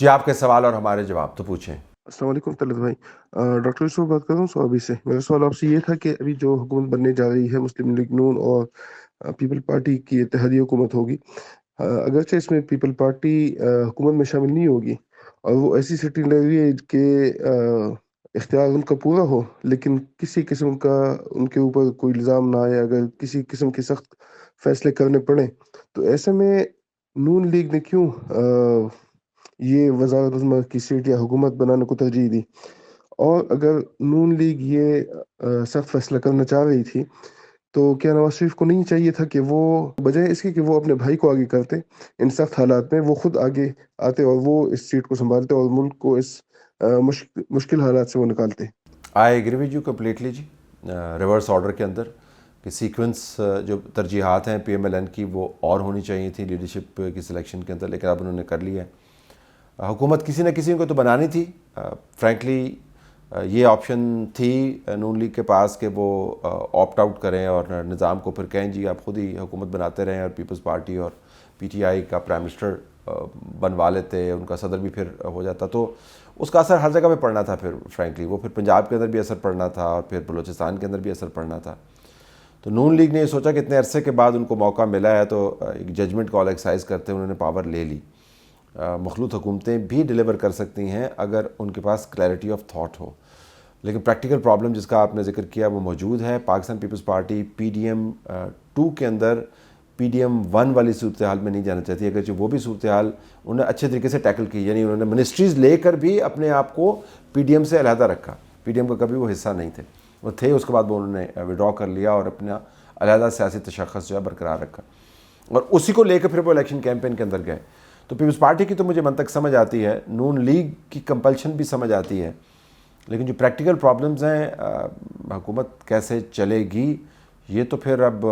جی آپ کے سوال اور ہمارے جواب تو پوچھیں۔ السلام علیکم طلعت بھائی، ڈاکٹر یوسف بات کر رہا ہوں سوابی سے۔ میرا سوال آپ سے یہ تھا کہ ابھی جو حکومت بننے جا رہی ہے مسلم لیگ نون اور پیپل پارٹی کی اتحادی حکومت ہوگی، اگرچہ اس میں پیپل پارٹی حکومت میں شامل نہیں ہوگی اور وہ ایسی سیٹنگ لگ رہی ہے کہ اختیار ان کا پورا ہو، لیکن کسی قسم کا ان کے اوپر کوئی الزام نہ آئے، اگر کسی قسم کے سخت فیصلے کرنے پڑیں تو ایسے میں نون لیگ نے کیوں یہ وزارت عظمیٰ کی سیٹ یا حکومت بنانے کو ترجیح دی؟ اور اگر نون لیگ یہ سخت فیصلہ کرنا چاہ رہی تھی تو کیا نواز شریف کو نہیں چاہیے تھا کہ وہ بجائے اس کے کہ وہ اپنے بھائی کو آگے کرتے، ان سخت حالات میں وہ خود آگے آتے اور وہ اس سیٹ کو سنبھالتے اور ملک کو اس مشکل حالات سے وہ نکالتے؟ I agree with you completely جی، ریورس آرڈر کے اندر کہ سیکوینس جو ترجیحات ہیں پی ایم ایل این کی وہ اور ہونی چاہیے تھی لیڈرشپ کی سلیکشن کے اندر، لیکن اب انہوں نے کر لیا ہے۔ حکومت کسی نہ کسی کو تو بنانی تھی، فرینکلی یہ آپشن تھی نون لیگ کے پاس کہ وہ آپٹ آؤٹ کریں اور نظام کو پھر کہیں جی آپ خود ہی حکومت بناتے رہیں، اور پیپلز پارٹی اور پی ٹی آئی کا پرائم منسٹر بنوا لیتے، ان کا صدر بھی پھر ہو جاتا، تو اس کا اثر ہر جگہ پہ پڑنا تھا۔ پھر فرینکلی وہ پھر پنجاب کے اندر بھی اثر پڑنا تھا اور پھر بلوچستان کے اندر بھی اثر پڑنا تھا۔ تو نون لیگ نے یہ سوچا کہ اتنے عرصے کے بعد ان کو موقع ملا ہے تو ایک ججمنٹ کال ایکسرسائز کرتے انہوں نے پاور لے لی۔ مخلوط حکومتیں بھی ڈیلیور کر سکتی ہیں اگر ان کے پاس کلیئرٹی آف تھاٹ ہو، لیکن پریکٹیکل پرابلم جس کا آپ نے ذکر کیا وہ موجود ہے۔ Pakistan Peoples Party P D M 2 کے اندر پی ڈی ایم 1 والی صورتحال میں نہیں جانا چاہتی، اگرچہ وہ بھی صورتحال انہوں نے اچھے طریقے سے ٹیکل کی، یعنی انہوں نے منسٹریز لے کر بھی اپنے آپ کو پی ڈی ایم سے علیحدہ رکھا۔ پی ڈی ایم کا کبھی وہ حصہ نہیں تھے، وہ تھے، اس کے بعد وہ انہوں نے وڈرا کر لیا اور اپنا علیحدہ سیاسی تشخص جو ہے برقرار رکھا، اور اسی کو لے کے پھر وہ الیکشن کیمپین کے اندر گئے۔ تو پیپلز پارٹی کی تو مجھے منطق سمجھ آتی ہے، نون لیگ کی کمپلشن بھی سمجھ آتی ہے، لیکن جو پریکٹیکل پرابلمز ہیں حکومت کیسے چلے گی یہ تو پھر اب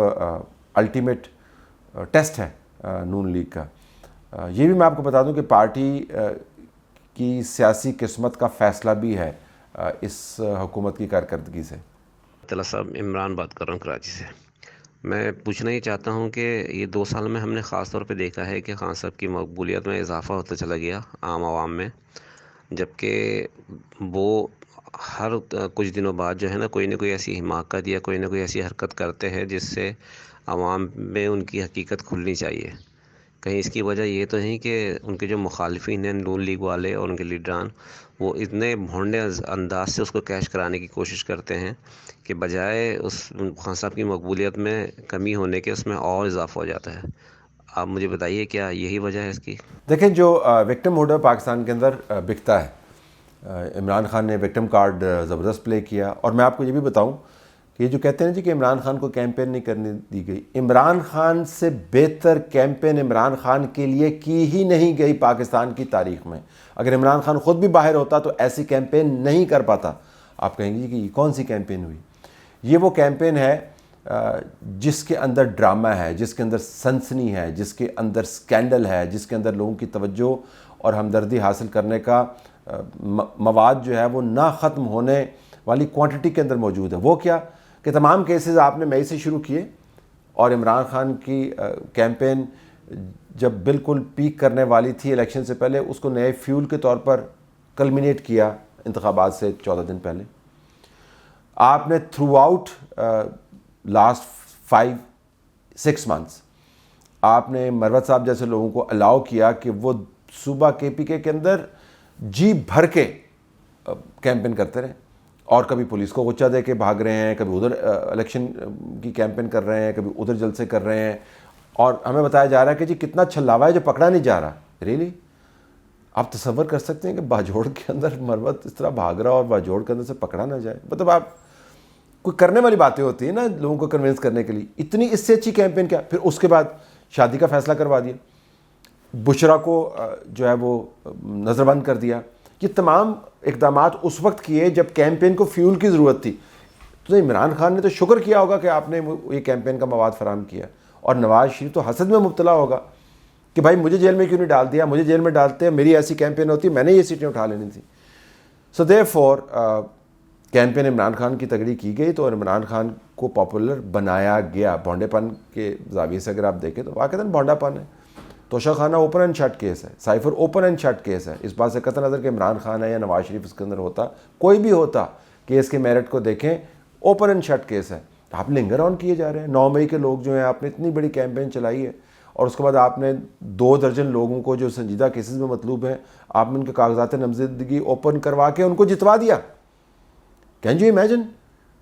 الٹیمیٹ ٹیسٹ ہے نون لیگ کا۔ یہ بھی میں آپ کو بتا دوں کہ پارٹی کی سیاسی قسمت کا فیصلہ بھی ہے اس حکومت کی کارکردگی سے۔ طلعت صاحب، عمران بات کر رہا ہوں کراچی سے۔ میں پوچھنا یہ چاہتا ہوں کہ یہ 2 سال میں ہم نے خاص طور پہ دیکھا ہے کہ خان صاحب کی مقبولیت میں اضافہ ہوتا چلا گیا عام عوام میں، جبکہ وہ ہر کچھ دنوں بعد جو ہے نا کوئی نہ کوئی ایسی حماقت یا کوئی نہ کوئی ایسی حرکت کرتے ہیں جس سے عوام میں ان کی حقیقت کھلنی چاہیے۔ کہیں اس کی وجہ یہ تو نہیں کہ ان کے جو مخالفین ہیں نون لیگ والے اور ان کے لیڈران، وہ اتنے بھونڈے انداز سے اس کو کیش کرانے کی کوشش کرتے ہیں کہ بجائے اس خان صاحب کی مقبولیت میں کمی ہونے کے اس میں اور اضافہ ہو جاتا ہے۔ آپ مجھے بتائیے کیا یہی وجہ ہے اس کی؟ دیکھیں، جو وکٹم ہوڈ پاکستان کے اندر بکتا ہے، عمران خان نے وکٹم کارڈ زبردست پلے کیا، اور میں آپ کو یہ بھی بتاؤں کہ یہ جو کہتے ہیں جی کہ عمران خان کو کیمپین نہیں کرنے دی گئی، عمران خان سے بہتر کیمپین عمران خان کے لیے کی ہی نہیں گئی پاکستان کی تاریخ میں۔ اگر عمران خان خود بھی باہر ہوتا تو ایسی کیمپین نہیں کر پاتا۔ آپ کہیں گے کہ یہ کون سی کیمپین ہوئی؟ یہ وہ کیمپین ہے جس کے اندر ڈرامہ ہے، جس کے اندر سنسنی ہے، جس کے اندر سکینڈل ہے، جس کے اندر لوگوں کی توجہ اور ہمدردی حاصل کرنے کا مواد جو ہے وہ نہ ختم ہونے والی کوانٹٹی کے اندر موجود ہے۔ وہ کیا کہ تمام کیسز آپ نے مئی سے شروع کیے، اور عمران خان کی کیمپین جب بالکل پیک کرنے والی تھی الیکشن سے پہلے، اس کو نئے فیول کے طور پر کلمینیٹ کیا انتخابات سے 14 دن پہلے۔ آپ نے تھرو آؤٹ لاسٹ 5-6 منتھس آپ نے مروت صاحب جیسے لوگوں کو الاؤ کیا کہ وہ صوبہ کے پی کے اندر جی بھر کے کیمپین کرتے رہے، اور کبھی پولیس کو غچہ دے کے بھاگ رہے ہیں، کبھی ادھر الیکشن کی کیمپین کر رہے ہیں، کبھی ادھر جلسے کر رہے ہیں، اور ہمیں بتایا جا رہا ہے کہ جی کتنا چھلاوا ہے جو پکڑا نہیں جا رہا۔ ریلی آپ تصور کر سکتے ہیں کہ باجوڑ کے اندر مروت اس طرح بھاگ رہا اور باجوڑ کے اندر سے پکڑا نہ جائے؟ مطلب آپ کوئی کرنے والی باتیں ہوتی ہیں نا لوگوں کو کنونس کرنے کے لیے، اتنی اس سے اچھی کیمپین کیا؟ پھر اس کے بعد شادی کا فیصلہ کروا دیا، بشرا کو جو ہے وہ نظر بند کر دیا۔ یہ تمام اقدامات اس وقت کیے جب کیمپین کو فیول کی ضرورت تھی۔ تو عمران خان نے تو شکر کیا ہوگا کہ آپ نے یہ کیمپین کا مواد فراہم کیا، اور نواز شریف تو حسد میں مبتلا ہوگا کہ بھائی مجھے جیل میں کیوں نہیں ڈال دیا، مجھے جیل میں ڈالتے، میری ایسی کیمپین ہوتی، میں نے یہ سیٹیں اٹھا لینی تھی۔ سو دیر فور کیمپین عمران خان کی تگڑی کی گئی تو عمران خان کو پاپولر بنایا گیا۔ بھونڈے پن کے زاویے سے اگر آپ دیکھیں تو واقعتاً بھونڈا پن ہے، توشہ خانہ اوپن اینڈ شٹ کیس ہے, cipher open and shut case ہے. اس بات سے قطع نظر کہ عمران خان ہے یا نواز شریف اس کے اندر ہوتا, کوئی بھی ہوتا, کیس کے میرٹ کو دیکھیں اوپن اینڈ شٹ کیس ہے. آپ لنگر آن کیے جا رہے ہیں. 9 مئی کے لوگ جو ہیں, آپ نے اتنی بڑی کیمپین چلائی ہے اور اس کے بعد آپ نے 2 درجن لوگوں کو جو سنجیدہ کیسز میں مطلوب ہیں, آپ نے ان کے کاغذات نامزدگی اوپن کروا کے ان کو جتوا دیا. Can you imagine?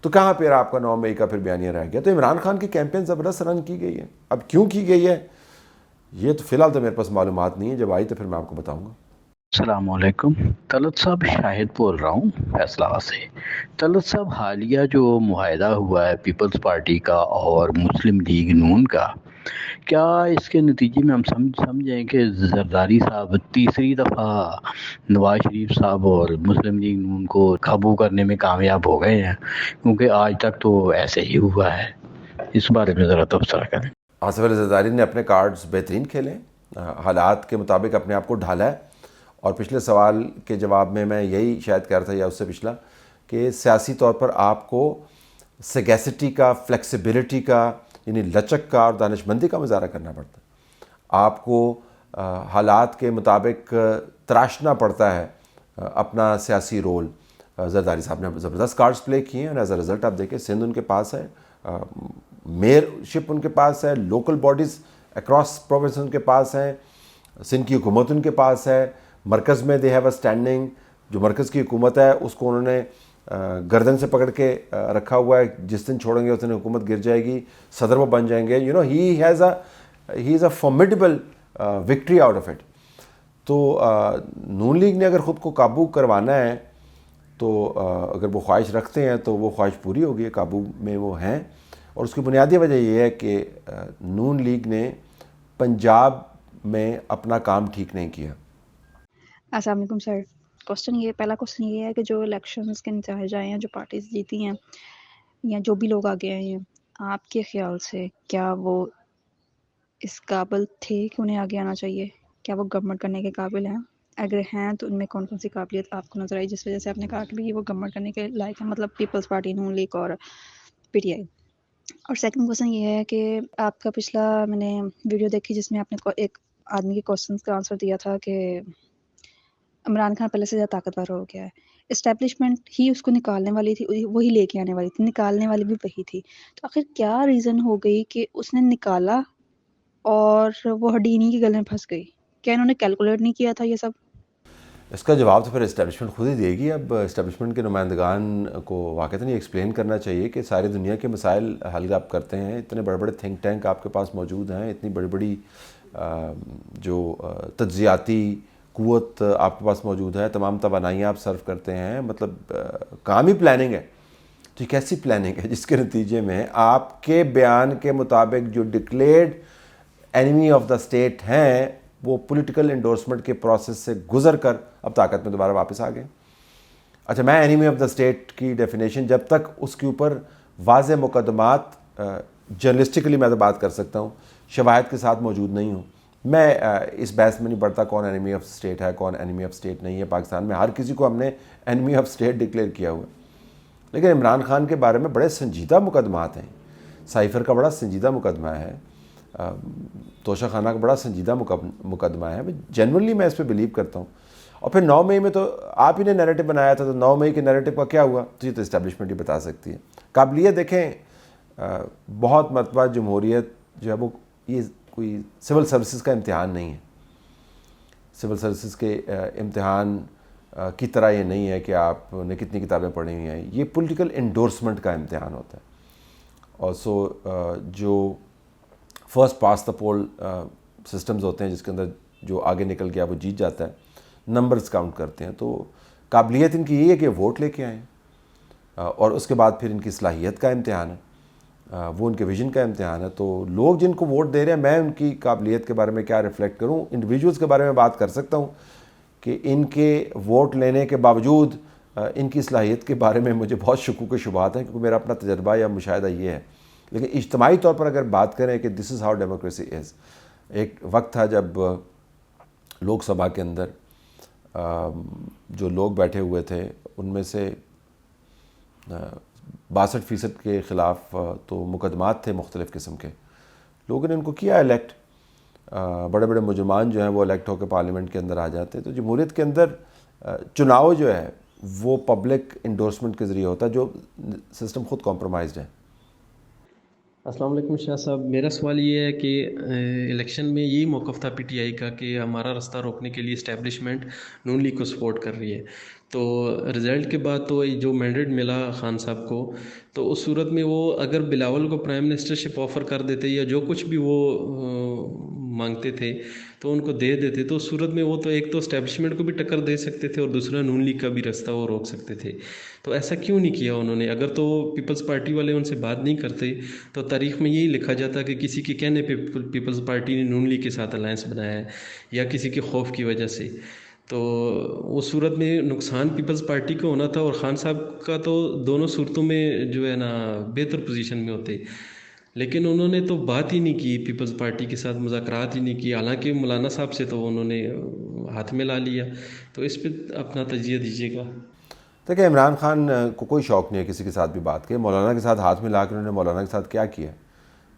تو کہاں پھر آپ کا 9 مئی کا پھر بیانیہ رہ گیا؟ تو عمران خان کی کیمپین زبردست رن کی گئی ہے. اب کیوں کی گئی ہے یہ تو فی الحال تو میرے پاس معلومات نہیں ہے, جب آئی تو پھر میں آپ کو بتاؤں گا. السلام علیکم. طلعت صاحب شاہد بول رہا ہوں فیصلہ سے. طلعت صاحب حالیہ جو معاہدہ ہوا ہے پیپلز پارٹی کا اور مسلم لیگ نون کا, کیا اس کے نتیجے میں ہم سمجھیں کہ زرداری صاحب تیسری دفعہ نواز شریف صاحب اور مسلم لیگ نون کو قابو کرنے میں کامیاب ہو گئے ہیں؟ کیونکہ آج تک تو ایسے ہی ہوا ہے. اس بارے میں ذرا تبصرہ کریں. آصف علی زرداری نے اپنے کارڈز بہترین کھیلے, حالات کے مطابق اپنے آپ کو ڈھالا ہے. اور پچھلے سوال کے جواب میں یہی شاید کہہ رہا تھا یا اس سے پچھلا, کہ سیاسی طور پر آپ کو سیگیسٹی کا, فلیکسیبلٹی کا, یعنی لچک کا اور دانش مندی کا مظاہرہ کرنا پڑتا ہے. آپ کو حالات کے مطابق تراشنا پڑتا ہے اپنا سیاسی رول. زرداری صاحب نے زبردست کارڈز پلے کیے ہیں, اور ایز اے رزلٹ آپ دیکھیں سندھ ان کے پاس ہے, میئر شپ ان کے پاس ہے, لوکل باڈیز اکراس پروونس ان کے پاس ہیں, سندھ کی حکومت ان کے پاس ہے, مرکز میں دے ہیو اے اسٹینڈنگ. جو مرکز کی حکومت ہے اس کو انہوں نے گردن سے پکڑ کے رکھا ہوا ہے, جس دن چھوڑیں گے اس دن حکومت گر جائے گی, صدر وہ بن جائیں گے. You know he is a formidable victory out of it. تو نون لیگ نے اگر خود کو قابو کروانا ہے تو اگر وہ خواہش رکھتے ہیں تو وہ خواہش پوری ہوگی, قابو میں وہ ہیں. اور اس کی بنیادی وجہ یہ ہے کہ نون لیگ نے پنجاب میں اپنا کام ٹھیک نہیں کیا. السلام علیکم سر. پہلا کوسچن یہ ہے کہ جو الیکشنز کے نتائج آئے ہیں, جو پارٹیز جیتی ہیں یا جو بھی لوگ آگے آئے ہیں, آپ کے خیال سے کیا وہ اس قابل تھے کہ انہیں آگے آنا چاہیے؟ کیا وہ گورنمنٹ کرنے کے قابل ہیں؟ اگر ہیں تو ان میں کون کون سی قابلیت آپ کو نظر آئی جس وجہ سے آپ نے کہا کہ بھی وہ گورنمنٹ کرنے کے لائق ہیں, مطلب پیپلز پارٹی, نون لیگ اور پی ٹی آئی؟ اور سیکنڈ کوسچن یہ ہے کہ آپ کا پچھلا میں نے ویڈیو دیکھی جس میں آپ نے ایک آدمی کے کوسچنس کا آنسر دیا تھا کہ عمران خان پہلے سے زیادہ طاقتور ہو گیا ہے, اسٹیبلشمنٹ ہی اس کو نکالنے والی تھی, وہی لے کے آنے والی تھی, نکالنے والی بھی وہی تھی. تو آخر کیا ریزن ہو گئی کہ اس نے نکالا اور وہ ہڈینی کے گلے میں پھنس گئی؟ کیا انہوں نے کیلکولیٹ نہیں کیا تھا یہ سب؟ اس کا جواب تو پھر اسٹیبلشمنٹ خود ہی دے گی. اب اسٹیبلشمنٹ کے نمائندگان کو واقعتاً یہ ایکسپلین کرنا چاہیے کہ ساری دنیا کے مسائل حل آپ کرتے ہیں, اتنے بڑے بڑے تھنک ٹینک آپ کے پاس موجود ہیں, اتنی بڑی بڑی جو تجزیاتی قوت آپ کے پاس موجود ہے, تمام توانائیاں آپ صرف کرتے ہیں, مطلب کام ہی پلاننگ ہے. تو یہ کیسی پلاننگ ہے جس کے نتیجے میں آپ کے بیان کے مطابق جو declared enemy of the state ہیں وہ پولیٹیکل انڈورسمنٹ کے پروسیس سے گزر کر اب طاقت میں دوبارہ واپس آ گئے. اچھا, میں اینیمی آف دا اسٹیٹ کی ڈیفینیشن جب تک اس کے اوپر واضح مقدمات جرنلسٹکلی میں تو بات کر سکتا ہوں, شواہد کے ساتھ موجود نہیں ہوں, میں اس بحث میں نہیں پڑتا کون اینیمی آف اسٹیٹ ہے کون اینیمی آف اسٹیٹ نہیں ہے. پاکستان میں ہر کسی کو ہم نے اینیمی آف اسٹیٹ ڈکلیئر کیا ہوا ہے. لیکن عمران خان کے بارے میں بڑے سنجیدہ مقدمات ہیں. سائفر کا بڑا سنجیدہ مقدمہ ہے, توشہ خانہ کا بڑا سنجیدہ مقدمہ ہے. جنرلی میں اس پہ بلیو کرتا ہوں. اور پھر 9 مئی میں تو آپ ہی نے نیریٹو بنایا تھا, تو 9 مئی کے نیریٹو کا کیا ہوا تو یہ تو اسٹیبلشمنٹ ہی بتا سکتی ہے. قابلیت دیکھیں, بہت مرتبہ جمہوریت جو ہے وہ یہ کوئی سول سروسز کا امتحان نہیں ہے. سول سروسز کے امتحان کی طرح یہ نہیں ہے کہ آپ نے کتنی کتابیں پڑھی ہوئی ہیں. یہ پولیٹیکل انڈورسمنٹ کا امتحان ہوتا ہے. اور سو جو فرسٹ پاس دا پول سسٹمز ہوتے ہیں جس کے اندر جو آگے نکل گیا وہ جیت جاتا ہے, نمبرز کاؤنٹ کرتے ہیں. تو قابلیت ان کی یہ ہے کہ ووٹ لے کے آئیں, اور اس کے بعد پھر ان کی صلاحیت کا امتحان ہے, وہ ان کے ویژن کا امتحان ہے. تو لوگ جن کو ووٹ دے رہے ہیں, میں ان کی قابلیت کے بارے میں کیا ریفلیکٹ کروں. انڈیویجولز کے بارے میں بات کر سکتا ہوں کہ ان کے ووٹ لینے کے باوجود ان کی صلاحیت کے بارے میں مجھے بہت شکوک و شبہات ہیں, کیونکہ میرا اپنا تجربہ یا مشاہدہ یہ ہے. لیکن اجتماعی طور پر اگر بات کریں کہ دس از ہاؤ ڈیموکریسی از, ایک وقت تھا جب لوک سبھا کے اندر جو لوگ بیٹھے ہوئے تھے ان میں سے 62% کے خلاف تو مقدمات تھے مختلف قسم کے. لوگوں نے ان کو کیا الیکٹ, بڑے بڑے مجرمان جو ہیں وہ الیکٹ ہو کے پارلیمنٹ کے اندر آ جاتے ہیں. تو جمہوریت کے اندر چناؤ جو ہے وہ پبلک انڈورسمنٹ کے ذریعے ہوتا ہے، جو سسٹم خود کمپرومائزڈ ہے. السلام علیکم شاہ صاحب، میرا سوال یہ ہے کہ الیکشن میں یہی موقف تھا پی ٹی آئی کا کہ ہمارا راستہ روکنے کے لیے اسٹیبلشمنٹ نون لیگ کو سپورٹ کر رہی ہے. تو رزلٹ کے بعد تو جو مینڈیٹ ملا خان صاحب کو، تو اس صورت میں وہ اگر بلاول کو پرائم منسٹر شپ آفر کر دیتے یا جو کچھ بھی وہ مانگتے تھے تو ان کو دے دیتے، تو اس صورت میں وہ تو ایک تو اسٹیبلشمنٹ کو بھی ٹکر دے سکتے تھے اور دوسرا نون لیگ کا بھی راستہ وہ روک سکتے تھے. تو ایسا کیوں نہیں کیا انہوں نے؟ اگر تو پیپلز پارٹی والے ان سے بات نہیں کرتے تو تاریخ میں یہی لکھا جاتا کہ کسی کے کہنے پہ پیپلز پارٹی نے نون لیگ کے ساتھ الائنس بنایا ہے یا کسی کے خوف کی وجہ سے. تو اس صورت میں نقصان پیپلز پارٹی کو ہونا تھا، اور خان صاحب کا تو دونوں صورتوں میں جو ہے نا بہتر پوزیشن میں ہوتے، لیکن انہوں نے تو بات ہی نہیں کی، پیپلز پارٹی کے ساتھ مذاکرات ہی نہیں کی. حالانکہ مولانا صاحب سے تو انہوں نے ہاتھ میں لا لیا. تو اس پہ اپنا تجزیہ دیجیے گا. دیکھیں، عمران خان کو کوئی شوق نہیں ہے کسی کے ساتھ بھی بات کے. مولانا کے ساتھ ہاتھ ملا کے انہوں نے مولانا کے ساتھ کیا کیا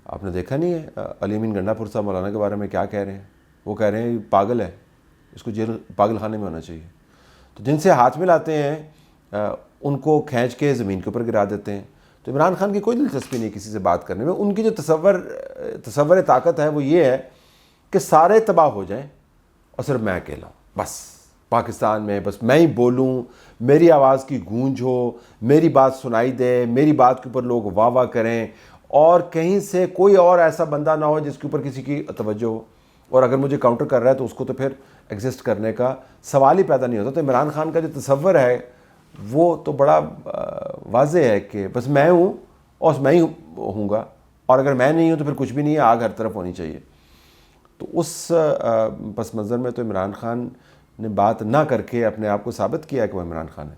آپ نے دیکھا نہیں ہے؟ علی امین گنڈا پور صاحب مولانا کے بارے میں کیا کہہ رہے ہیں؟ وہ کہہ رہے ہیں پاگل ہے، اس کو جیل پاگل خانے میں ہونا چاہیے. تو جن سے ہاتھ ملاتے ہیں ان کو کھینچ کے زمین کے اوپر گرا دیتے ہیں. تو عمران خان کی کوئی دلچسپی نہیں کسی سے بات کرنے میں. ان کی جو تصور طاقت ہے وہ یہ ہے کہ سارے تباہ ہو جائیں اور صرف میں اکیلا ہوں، بس پاکستان میں بس میں ہی بولوں، میری آواز کی گونج ہو، میری بات سنائی دے، میری بات کے اوپر لوگ واہ واہ کریں، اور کہیں سے کوئی اور ایسا بندہ نہ ہو جس کے اوپر کسی کی توجہ ہو. اور اگر مجھے کاؤنٹر کر رہا ہے تو اس کو تو پھر ایگزسٹ کرنے کا سوال ہی پیدا نہیں ہوتا. تو عمران خان کا جو تصور ہے وہ تو بڑا واضح ہے کہ بس میں ہوں اور میں ہی ہوں گا، اور اگر میں نہیں ہوں تو پھر کچھ بھی نہیں ہے، آگ ہر طرف ہونی چاہیے. تو اس پس منظر میں تو عمران خان نے بات نہ کر کے اپنے آپ کو ثابت کیا کہ وہ عمران خان ہے.